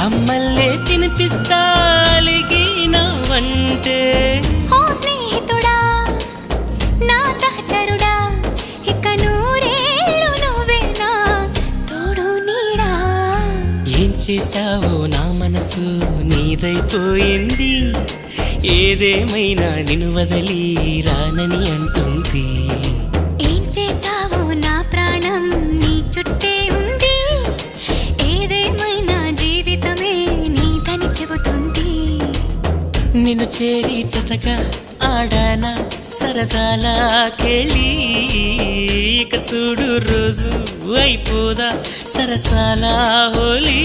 అమ్మల్లే తినిపిస్తా అలిగినవంటే ఓ స్నేహితుడా నా సహచరుడా ఇక నూరేళ్ళు నువ్వేనా తోడు నీడా. ఏం చేశావో నా మనసు నీదైపోయింది, ఏదేమైనా నిన్ను వదిలి రానని అంటుంది. ఏం చేసావో నా ప్రాణం నీ చుట్టే ఉంది, ఏదేమైనా జీవితమే నీదని చెబుతుంది. నిన్ను చేరి జతగా ఆడానా సరదాలా కేళి, ఇక చూడు రోజు అయిపోదా సరసాల హోలీ.